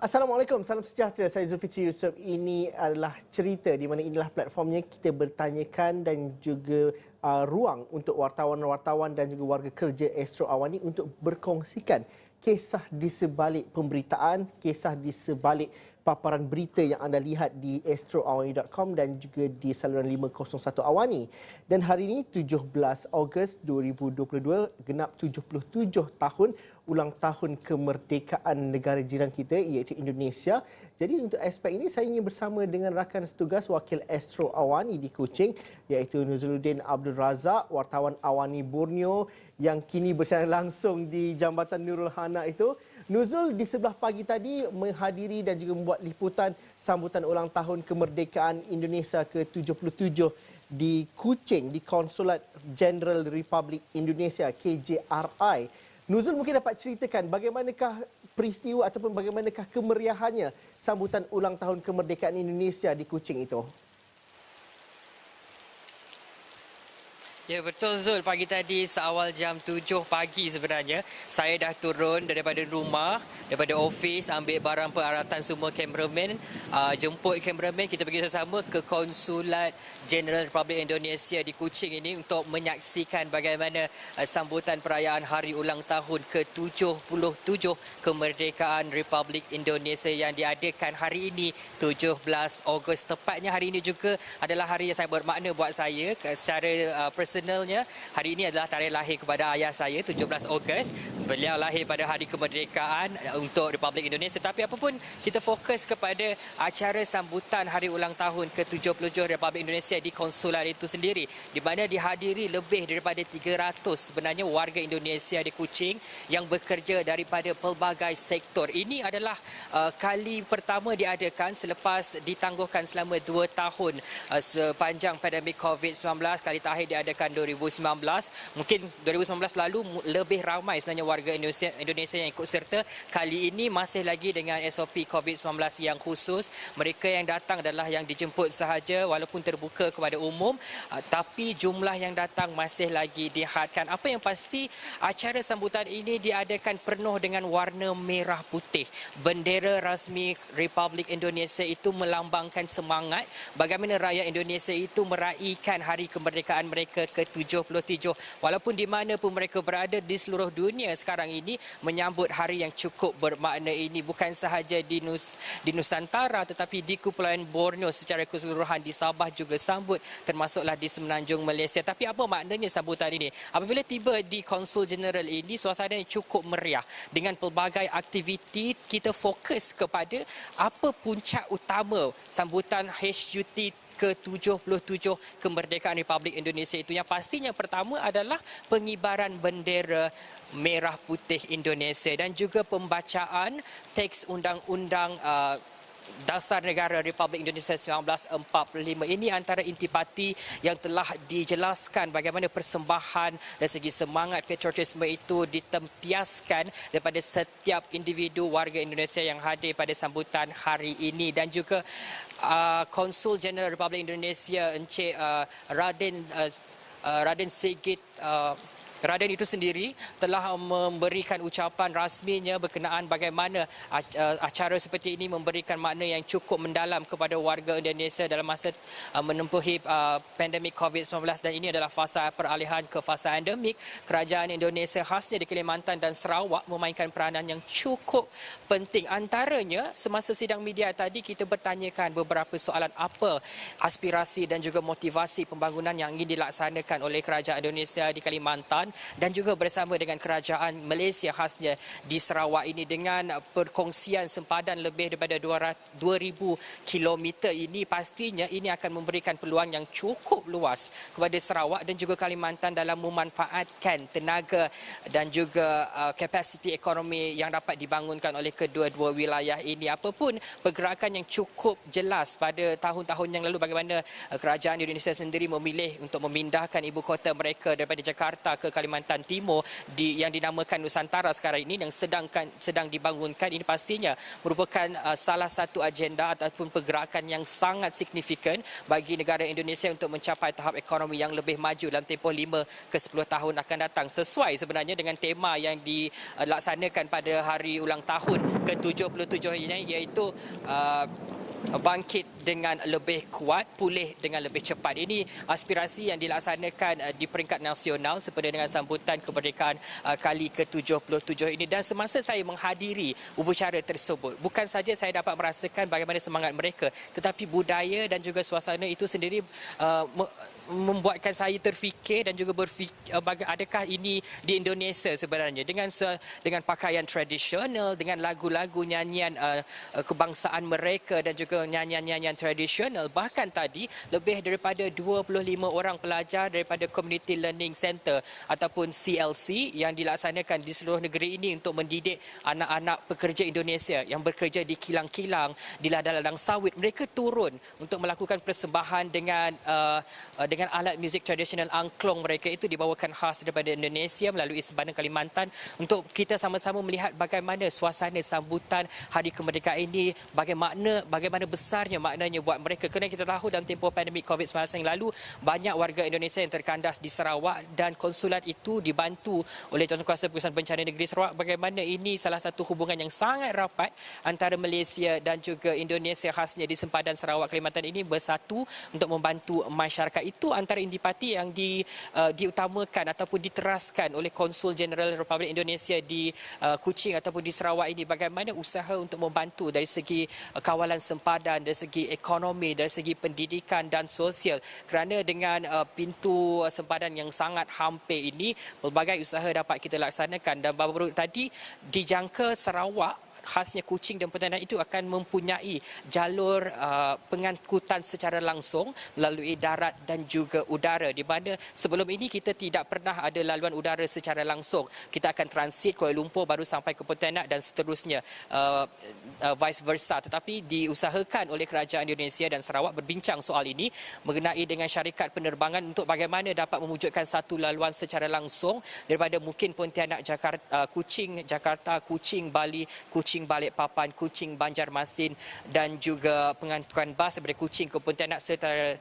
Assalamualaikum, salam sejahtera. Saya Zulfitri Yusof. Ini adalah cerita di mana inilah platformnya kita bertanyakan dan juga ruang untuk wartawan-wartawan dan juga warga kerja Astro Awani untuk berkongsikan kisah di sebalik pemberitaan, kisah di sebalik paparan berita yang anda lihat di astroawani.com dan juga di saluran 501 Awani. Dan hari ini 17 Ogos 2022 genap 77 tahun ulang tahun kemerdekaan negara jiran kita iaitu Indonesia. Jadi untuk aspek ini saya ingin bersama dengan rakan setugas wakil Astro Awani di Kuching iaitu Nuzuluddin Abdul Razak, wartawan Awani Borneo yang kini bersiaran langsung di Jambatan Nurul Hana itu. Nuzul di sebelah pagi tadi menghadiri dan juga membuat liputan sambutan ulang tahun kemerdekaan Indonesia ke-77 di Kuching di Konsulat Jenderal Republik Indonesia KJRI. Nuzul mungkin dapat ceritakan bagaimanakah peristiwa ataupun bagaimanakah kemeriahannya sambutan ulang tahun kemerdekaan Indonesia di Kuching itu? Ya betul Zul, pagi tadi seawal jam 7 pagi sebenarnya saya dah turun daripada rumah, daripada ofis, ambil barang peralatan semua kameraman, jemput kameraman, kita pergi sama-sama ke Konsulat Jenderal Republik Indonesia di Kuching ini untuk menyaksikan bagaimana sambutan perayaan hari ulang tahun ke-77 kemerdekaan Republik Indonesia yang diadakan hari ini 17 Ogos. Tepatnya hari ini juga adalah hari yang sangat bermakna buat saya secara personalnya. Hari ini adalah tarikh lahir kepada ayah saya 17 Ogos. Beliau lahir pada hari kemerdekaan untuk Republik Indonesia. Tapi apapun kita fokus kepada acara sambutan hari ulang tahun ke-77 Republik Indonesia di konsulat itu sendiri, di mana dihadiri lebih daripada 300 sebenarnya warga Indonesia di Kuching yang bekerja daripada pelbagai sektor. Ini adalah kali pertama diadakan selepas ditangguhkan selama 2 tahun sepanjang pandemik COVID-19. Kali terakhir diadakan 2019. Mungkin 2019 lalu lebih ramai sebenarnya warga Indonesia yang ikut serta. Kali ini masih lagi dengan SOP COVID-19 yang khusus. Mereka yang datang adalah yang dijemput sahaja walaupun terbuka kepada umum, tapi jumlah yang datang masih lagi dihadkan. Apa yang pasti, acara sambutan ini diadakan penuh dengan warna merah putih. Bendera rasmi Republik Indonesia itu melambangkan semangat bagaimana rakyat Indonesia itu meraihkan hari kemerdekaan mereka ke-77. Walaupun di mana pun mereka berada di seluruh dunia sekarang ini menyambut hari yang cukup bermakna ini, bukan sahaja di Nusantara tetapi di Kepulauan Borneo secara keseluruhan, di Sabah juga sambut, termasuklah di Semenanjung Malaysia. Tapi apa maknanya sambutan ini? Apabila tiba di Konsul Jeneral ini, suasana yang cukup meriah dengan pelbagai aktiviti. Kita fokus kepada apa puncak utama sambutan HUT ke-77 kemerdekaan Republik Indonesia itu. Yang pastinya pertama adalah pengibaran bendera merah putih Indonesia dan juga pembacaan teks undang-undang Dasar Negara Republik Indonesia 1945. Ini antara intipati yang telah dijelaskan bagaimana persembahan dari segi semangat patriotisme itu ditempiaskan daripada setiap individu warga Indonesia yang hadir pada sambutan hari ini. Dan juga Konsul Jeneral Republik Indonesia Encik Raden Sigit Raden itu sendiri telah memberikan ucapan rasminya berkenaan bagaimana acara seperti ini memberikan makna yang cukup mendalam kepada warga Indonesia dalam masa menempuhi pandemik COVID-19, dan ini adalah fasa peralihan ke fasa endemik. Kerajaan Indonesia khasnya di Kalimantan dan Sarawak memainkan peranan yang cukup penting. Antaranya semasa sidang media tadi kita bertanyakan beberapa soalan, apa aspirasi dan juga motivasi pembangunan yang ingin dilaksanakan oleh kerajaan Indonesia di Kalimantan dan juga bersama dengan kerajaan Malaysia khasnya di Sarawak ini, dengan perkongsian sempadan lebih daripada 2,000 kilometer ini. Pastinya ini akan memberikan peluang yang cukup luas kepada Sarawak dan juga Kalimantan dalam memanfaatkan tenaga dan juga kapasiti ekonomi yang dapat dibangunkan oleh kedua-dua wilayah ini. Apapun pergerakan yang cukup jelas pada tahun-tahun yang lalu bagaimana kerajaan Indonesia sendiri memilih untuk memindahkan ibu kota mereka daripada Jakarta ke Kalimantan Kalimantan Timur yang dinamakan Nusantara sekarang ini yang sedang dibangunkan, ini pastinya merupakan salah satu agenda ataupun pergerakan yang sangat signifikan bagi negara Indonesia untuk mencapai tahap ekonomi yang lebih maju dalam tempoh 5 ke 10 tahun akan datang, sesuai sebenarnya dengan tema yang dilaksanakan pada hari ulang tahun ke-77 ini, iaitu bangkit dengan lebih kuat, pulih dengan lebih cepat. Ini aspirasi yang dilaksanakan di peringkat nasional sempena dengan sambutan kemerdekaan kali ke-77 ini. Dan semasa saya menghadiri upacara tersebut, bukan saja saya dapat merasakan bagaimana semangat mereka, tetapi budaya dan juga suasana itu sendiri membuatkan saya terfikir dan juga berfikir adakah ini di Indonesia sebenarnya, dengan pakaian tradisional, dengan lagu-lagu nyanyian kebangsaan mereka dan juga nyanyian-nyanyian tradisional. Bahkan tadi lebih daripada 25 orang pelajar daripada Community Learning Center ataupun CLC yang dilaksanakan di seluruh negeri ini untuk mendidik anak-anak pekerja Indonesia yang bekerja di kilang-kilang, di ladang-ladang sawit. Mereka turun untuk melakukan persembahan dengan alat muzik tradisional angklung mereka, itu dibawakan khas daripada Indonesia melalui Sebarang Kalimantan, untuk kita sama-sama melihat bagaimana suasana sambutan Hari Kemerdekaan ini, bagaimana besarnya maknanya buat mereka. Kerana kita tahu dalam tempoh pandemik COVID-19 yang lalu, banyak warga Indonesia yang terkandas di Sarawak dan konsulat itu dibantu oleh Jawatankuasa Pengurusan Bencana Negeri Sarawak. Bagaimana ini salah satu hubungan yang sangat rapat antara Malaysia dan juga Indonesia, khasnya di sempadan Sarawak Kalimantan ini, bersatu untuk membantu masyarakat. Itu antara intipati yang diutamakan ataupun diteraskan oleh Konsul Jeneral Republik Indonesia di Kuching ataupun di Sarawak ini. Bagaimana usaha untuk membantu dari segi kawalan sempadan, dari segi ekonomi, dari segi pendidikan dan sosial. Kerana dengan pintu sempadan yang sangat hampir ini, pelbagai usaha dapat kita laksanakan. Dan baru tadi dijangka Sarawak, khasnya Kuching dan Pontianak itu akan mempunyai jalur pengangkutan secara langsung melalui darat dan juga udara, di mana sebelum ini kita tidak pernah ada laluan udara secara langsung. Kita akan transit Kuala Lumpur baru sampai ke Pontianak dan seterusnya, vice versa. Tetapi diusahakan oleh Kerajaan Indonesia dan Sarawak berbincang soal ini mengenai dengan syarikat penerbangan untuk bagaimana dapat mewujudkan satu laluan secara langsung daripada mungkin Pontianak, Jakarta, Kuching, Jakarta, Kuching, Bali, Kuching, Balikpapan, Kuching, Banjarmasin, dan juga pengangkutan bas daripada Kuching ke Pontianak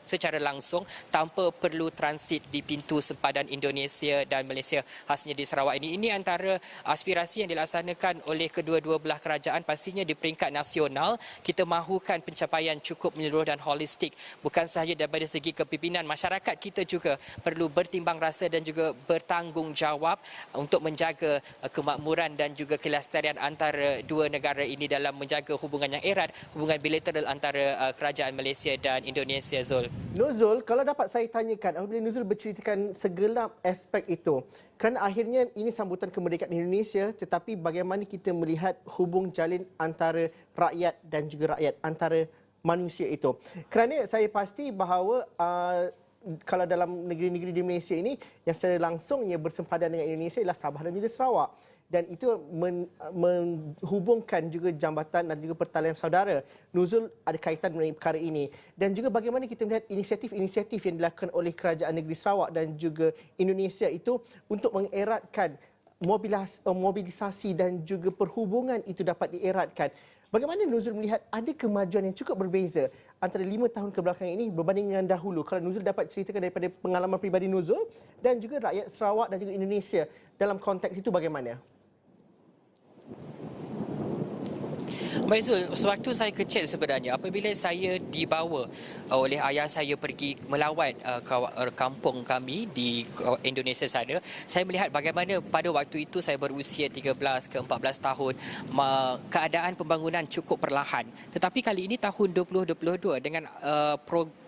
secara langsung tanpa perlu transit di pintu sempadan Indonesia dan Malaysia, khasnya di Sarawak ini. Ini antara aspirasi yang dilaksanakan oleh kedua-dua belah kerajaan. Pastinya di peringkat nasional kita mahukan pencapaian cukup menyeluruh dan holistik, bukan sahaja daripada segi kepimpinan. Masyarakat kita juga perlu bertimbang rasa dan juga bertanggungjawab untuk menjaga kemakmuran dan juga kelestarian antara dua negara ini dalam menjaga hubungan yang erat, hubungan bilateral antara kerajaan Malaysia dan Indonesia. Zul. Nuzul, kalau dapat saya tanyakan, apabila Nuzul berceritakan segelap aspek itu, kerana akhirnya ini sambutan kemerdekaan Indonesia, tetapi bagaimana kita melihat hubung jalin antara rakyat dan juga rakyat, antara manusia itu. Kerana saya pasti bahawa kalau dalam negeri-negeri di Malaysia ini, yang secara langsungnya bersempadan dengan Indonesia ialah Sabah dan juga Sarawak. Dan itu menghubungkan juga jambatan dan juga pertalian saudara. Nuzul ada kaitan mengenai perkara ini. Dan juga bagaimana kita melihat inisiatif-inisiatif yang dilakukan oleh Kerajaan Negeri Sarawak dan juga Indonesia itu untuk mengeratkan mobilisasi dan juga perhubungan itu dapat dieratkan. Bagaimana Nuzul melihat ada kemajuan yang cukup berbeza antara 5 tahun kebelakangan ini berbanding dengan dahulu? Kalau Nuzul dapat ceritakan daripada pengalaman pribadi Nuzul dan juga rakyat Sarawak dan juga Indonesia dalam konteks itu bagaimana? Baik Zul, sewaktu saya kecil sebenarnya, apabila saya dibawa oleh ayah saya pergi melawat kampung kami di Indonesia sana, saya melihat bagaimana pada waktu itu saya berusia 13 ke 14 tahun, keadaan pembangunan cukup perlahan. Tetapi kali ini tahun 2022 dengan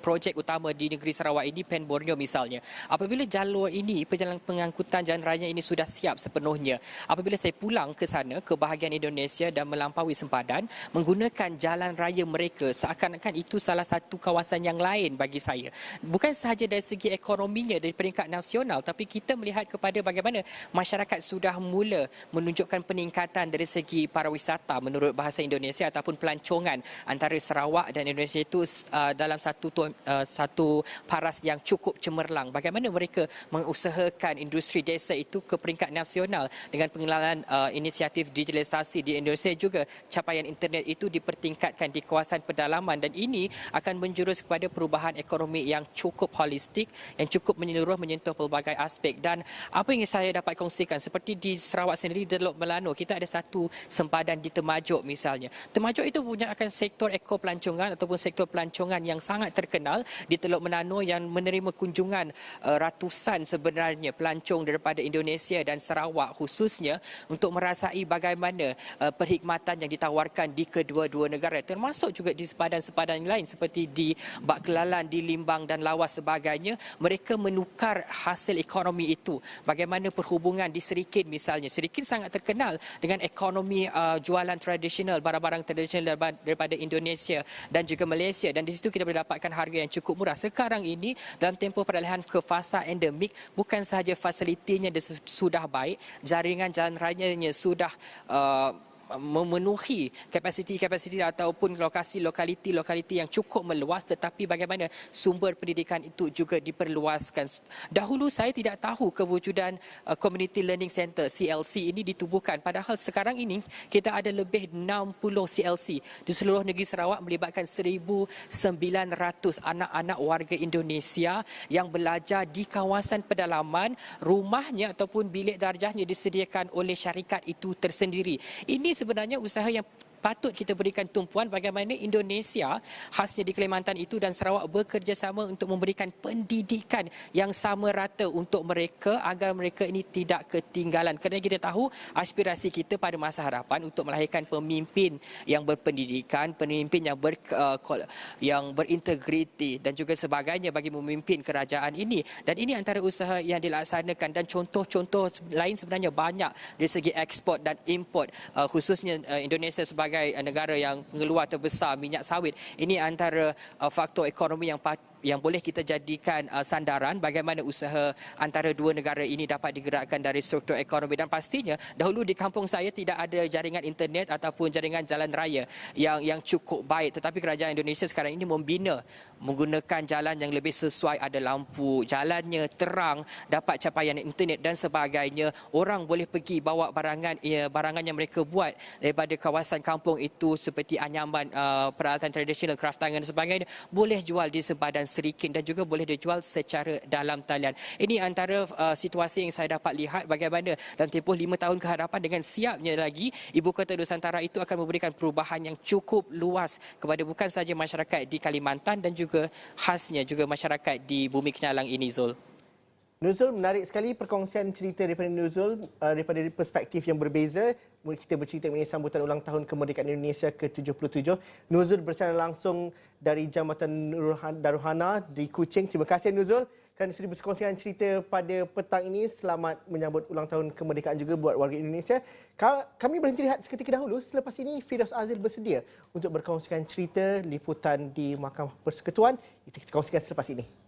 projek utama di negeri Sarawak ini, Pen Borneo misalnya, apabila jalur ini, perjalanan pengangkutan jalan raya ini sudah siap sepenuhnya, apabila saya pulang ke sana, ke bahagian Indonesia dan melampaui sempadan, menggunakan jalan raya mereka, seakan-akan itu salah satu kawasan yang lain bagi saya. Bukan sahaja dari segi ekonominya dari peringkat nasional, tapi kita melihat kepada bagaimana masyarakat sudah mula menunjukkan peningkatan dari segi pariwisata menurut bahasa Indonesia ataupun pelancongan antara Sarawak dan Indonesia itu dalam satu satu paras yang cukup cemerlang. Bagaimana mereka mengusahakan industri desa itu ke peringkat nasional dengan pengenalan inisiatif digitalisasi di Indonesia, juga capaian internet itu dipertingkatkan di kawasan pedalaman, dan ini akan menjurus kepada perubahan ekonomi yang cukup holistik, yang cukup menyeluruh, menyentuh pelbagai aspek. Dan apa yang saya dapat kongsikan, seperti di Sarawak sendiri, di Teluk Melano, kita ada satu sempadan di Temajuk misalnya. Temajuk itu punya akan sektor eko pelancongan ataupun sektor pelancongan yang sangat terkenal di Teluk Melano, yang menerima kunjungan ratusan sebenarnya pelancong daripada Indonesia dan Sarawak khususnya untuk merasai bagaimana perkhidmatan yang ditawarkan di kedua-dua negara, termasuk juga di sepadan-sepadan lain seperti di Bak Kelalan, di Limbang dan Lawas sebagainya. Mereka menukar hasil ekonomi itu. Bagaimana perhubungan di Serikin misalnya. Serikin sangat terkenal dengan ekonomi jualan tradisional, barang-barang tradisional daripada Indonesia dan juga Malaysia, dan di situ kita boleh dapatkan harga yang cukup murah. Sekarang ini dalam tempoh peralihan ke fasa endemik, bukan sahaja fasilitinya sudah baik, jaringan jalan rayanya sudah memenuhi kapasiti ataupun lokaliti yang cukup meluas, tetapi bagaimana sumber pendidikan itu juga diperluaskan. Dahulu saya tidak tahu kewujudan Community Learning Center CLC ini ditubuhkan, padahal sekarang ini kita ada lebih 60 CLC di seluruh negeri Sarawak, melibatkan 1,900 anak-anak warga Indonesia yang belajar di kawasan pedalaman. Rumahnya ataupun bilik darjahnya disediakan oleh syarikat itu tersendiri. Ini sebenarnya usaha yang patut kita berikan tumpuan, bagaimana Indonesia khasnya di Kalimantan itu dan Sarawak bekerjasama untuk memberikan pendidikan yang sama rata untuk mereka agar mereka ini tidak ketinggalan. Kerana kita tahu aspirasi kita pada masa hadapan untuk melahirkan pemimpin yang berpendidikan, pemimpin yang berintegriti dan juga sebagainya bagi memimpin kerajaan ini. Dan ini antara usaha yang dilaksanakan, dan contoh-contoh lain sebenarnya banyak dari segi ekspor dan import, khususnya Indonesia sebagai negara yang pengeluar terbesar minyak sawit. Ini antara faktor ekonomi yang boleh kita jadikan sandaran bagaimana usaha antara dua negara ini dapat digerakkan dari struktur ekonomi. Dan pastinya dahulu di kampung saya tidak ada jaringan internet ataupun jaringan jalan raya yang cukup baik, tetapi kerajaan Indonesia sekarang ini membina menggunakan jalan yang lebih sesuai, ada lampu jalannya terang, dapat capaian internet dan sebagainya. Orang boleh pergi bawa barangan yang mereka buat daripada kawasan kampung itu seperti anyaman, peralatan tradisional, kraftangan dan sebagainya, boleh jual di sempadan Serikin dan juga boleh dijual secara dalam talian. Ini antara situasi yang saya dapat lihat bagaimana dalam tempoh 5 tahun ke hadapan dengan siapnya lagi Ibu Kota Nusantara itu akan memberikan perubahan yang cukup luas kepada bukan sahaja masyarakat di Kalimantan dan juga khasnya juga masyarakat di Bumi Kinalang ini, Zul. Nuzul, menarik sekali perkongsian cerita daripada Nuzul daripada perspektif yang berbeza. Kita bercerita mengenai sambutan ulang tahun kemerdekaan Indonesia ke-77. Nuzul bersama langsung dari Jambatan Daruhana di Kuching. Terima kasih Nuzul kerana sudah berkongsian cerita pada petang ini. Selamat menyambut ulang tahun kemerdekaan juga buat warga Indonesia. Kami berhenti lihat seketika dahulu. Selepas ini Firdaus Azil bersedia untuk berkongsikan cerita liputan di Mahkamah Persekutuan. Itu kita kongsikan selepas ini.